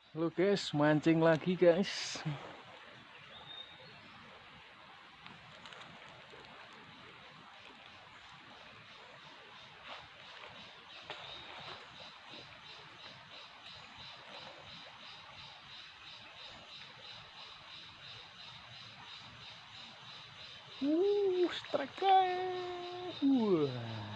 Halo guys, mancing lagi guys. Strike. Wah.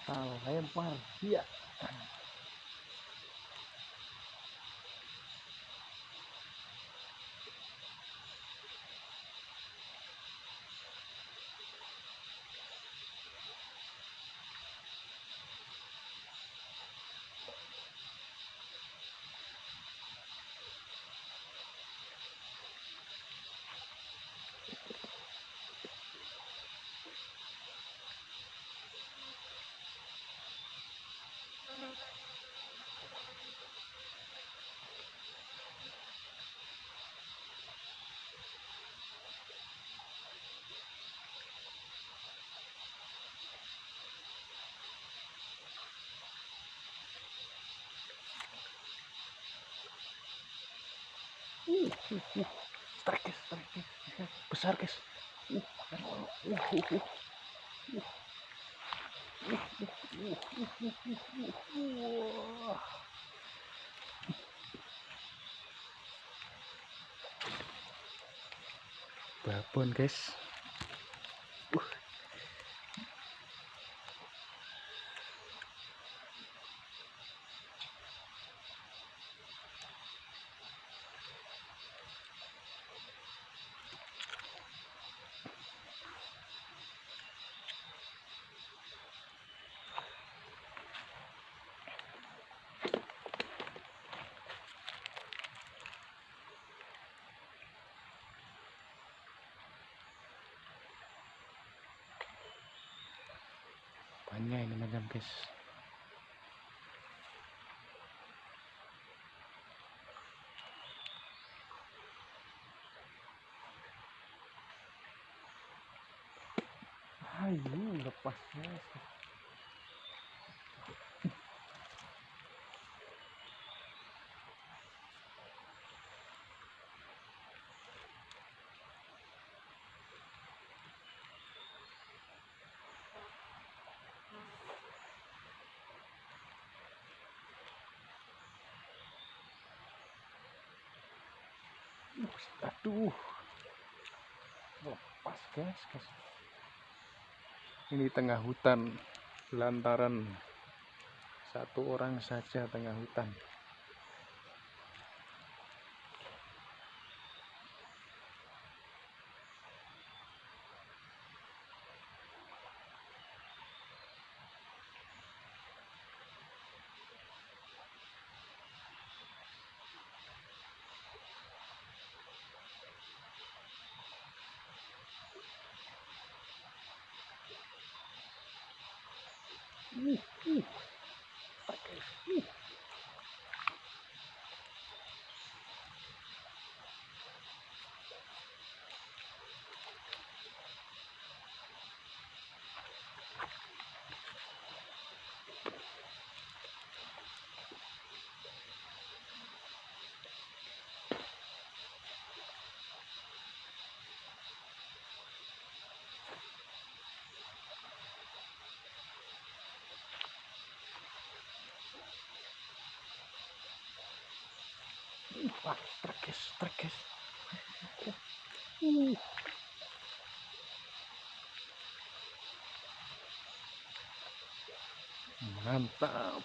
Salah lempar. Iya. Strike guys, strike guys. Besar guys. Uh, Wah. Babon guys. Banyak ini macam guys. Ayo lepas guys. Aduh, lepas guys. Ini tengah hutan, lantaran satu orang saja tengah hutan. Wah, strike guys. Mantap.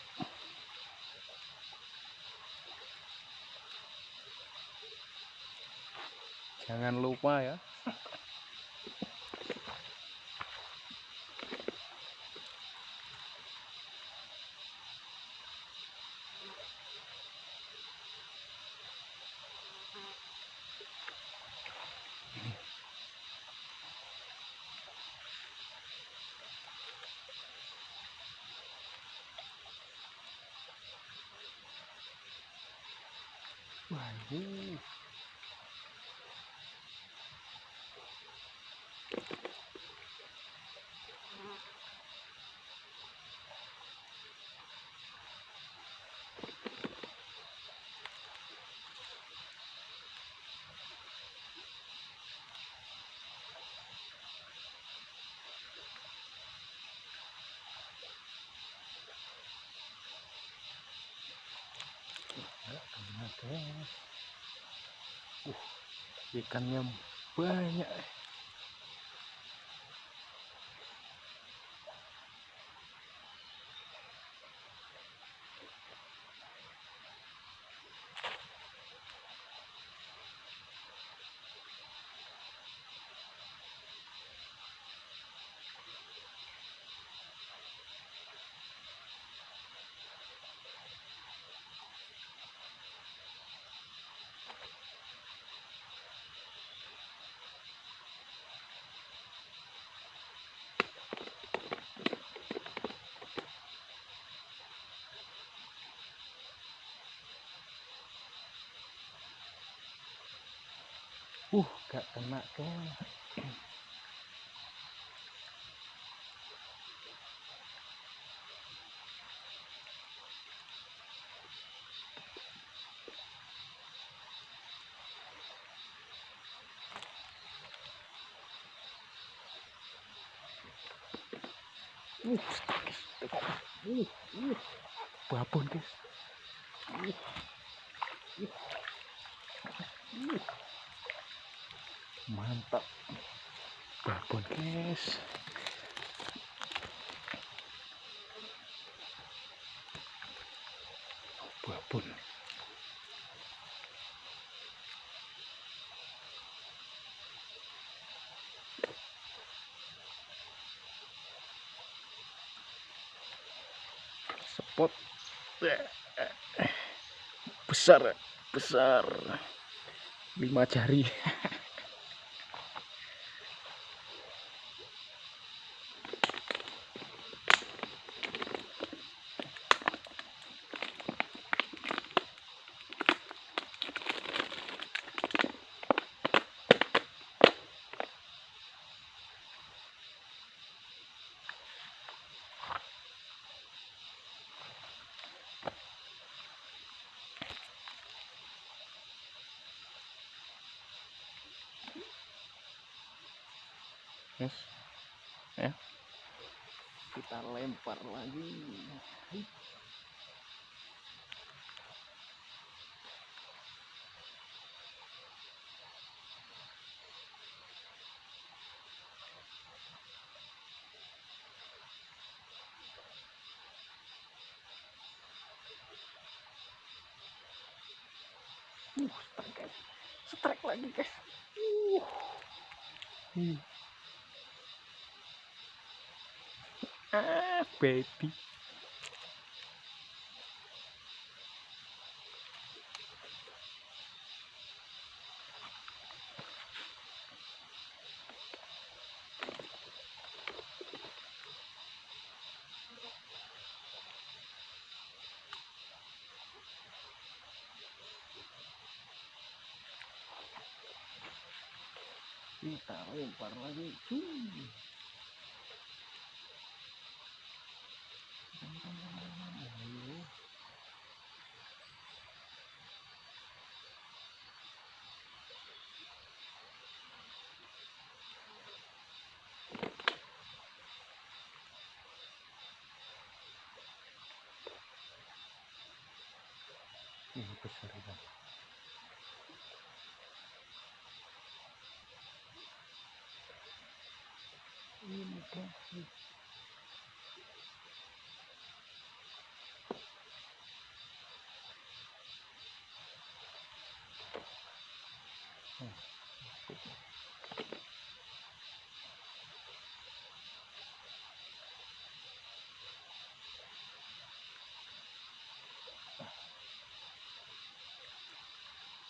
Jangan lupa ya. Wah, guys. Ikannya banyak. Gak kena kan. Babon guys. Mantap. Babon guys. Babon. Spot besar, besar 5 jari. Yes. Ya, kita lempar lagi. Strike lagi guys. Baby. Kita lempar lagi. Ini besar ya. Ini guys.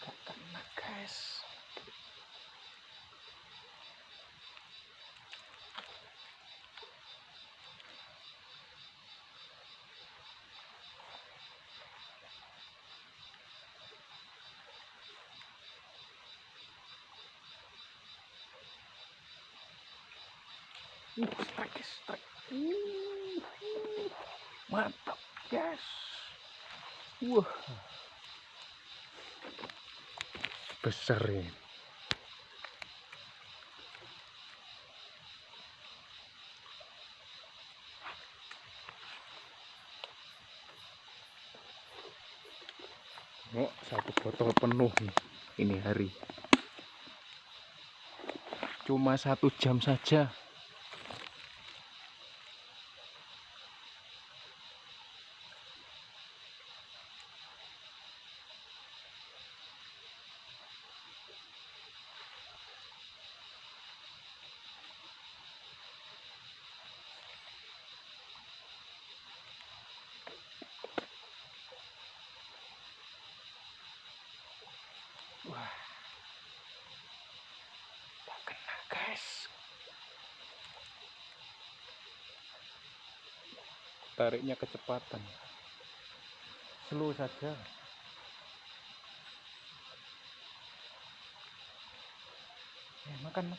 Gak kena guys. Strike guys, strike. Mantap guys. Wah, besar ini. Oh, satu botol penuh nih ini hari. Cuma 1 jam saja. Wah, tak kena guys. Tariknya kecepatan, slow saja. Makan.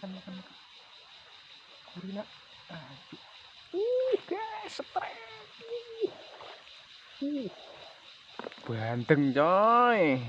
Kurina. Guys, strike. Banteng coy.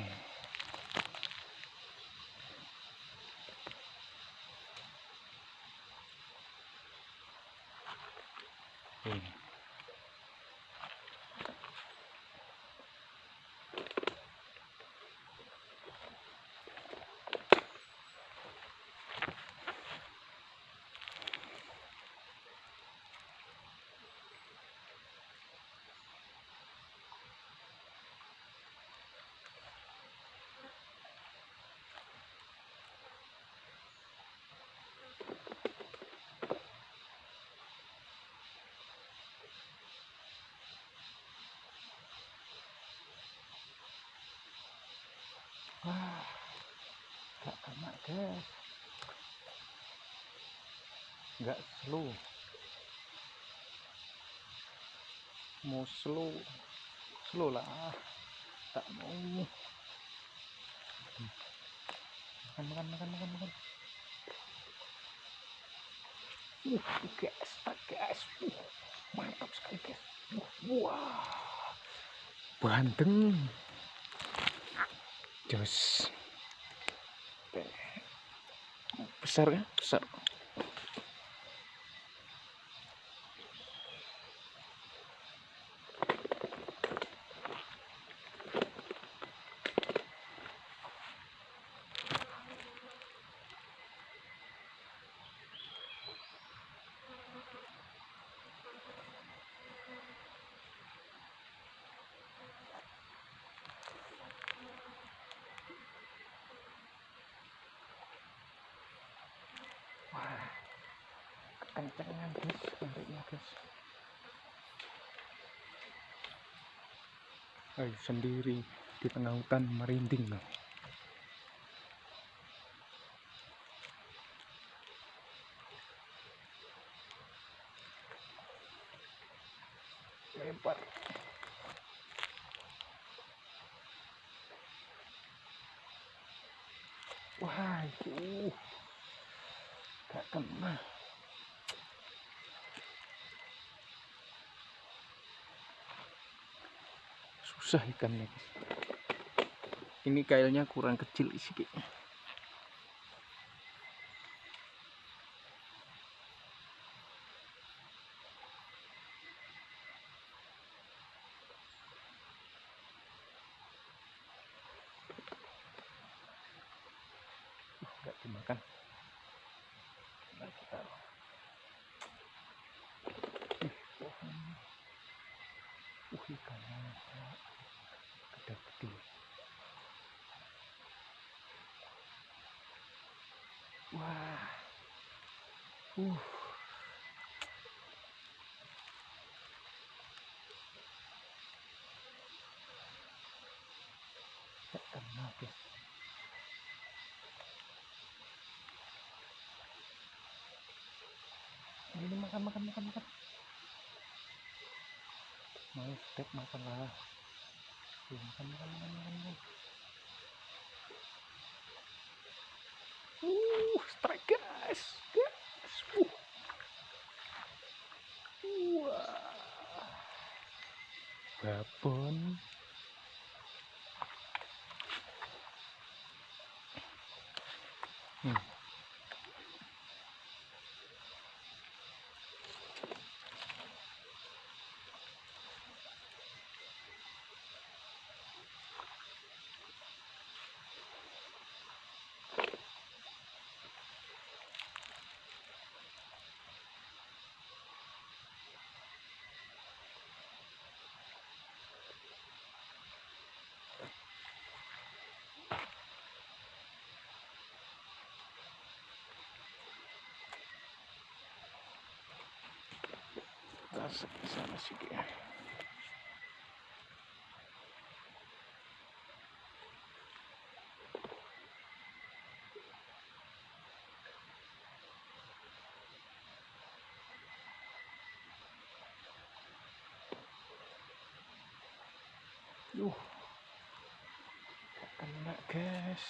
Wah, gak kena guys. Gak slow. Mau slow lah. Tak mau. Makan. Guys. Mantap sekali guys. Wah, banteng. Jos. Besar ya, besar. Wah, kencengan guys, tariknya guys. Ayo sendiri di tengah hutan merinding loh. Lebar. Wah, itu gak kena. Susah ikannya guys. Ini kailnya kurang kecil sedikit. Gak dimakan. Kita ikannya gede. Wah, gak kena guys. Ini makan. Mau steak makan lah. Makan. Strike guys. babon. Tas sana sih. Kena guys.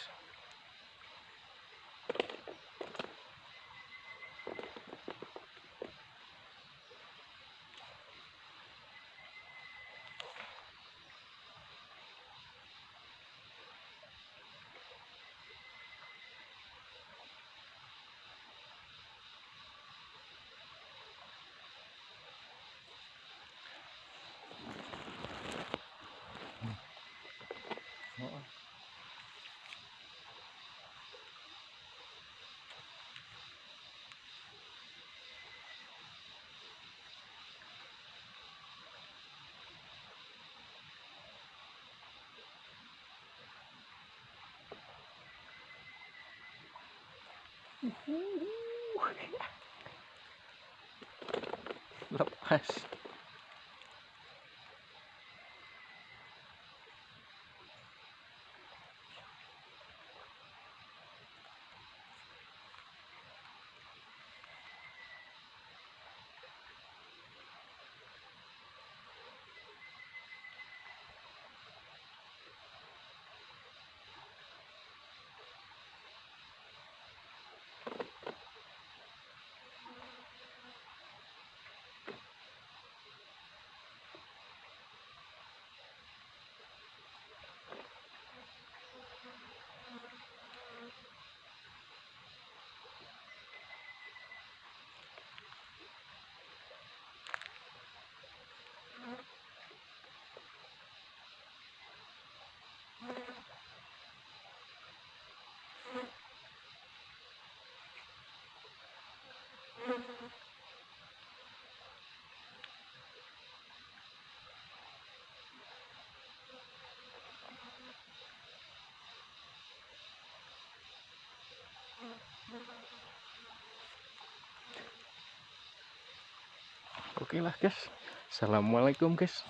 Lepas. Oke lah guys, assalamualaikum guys.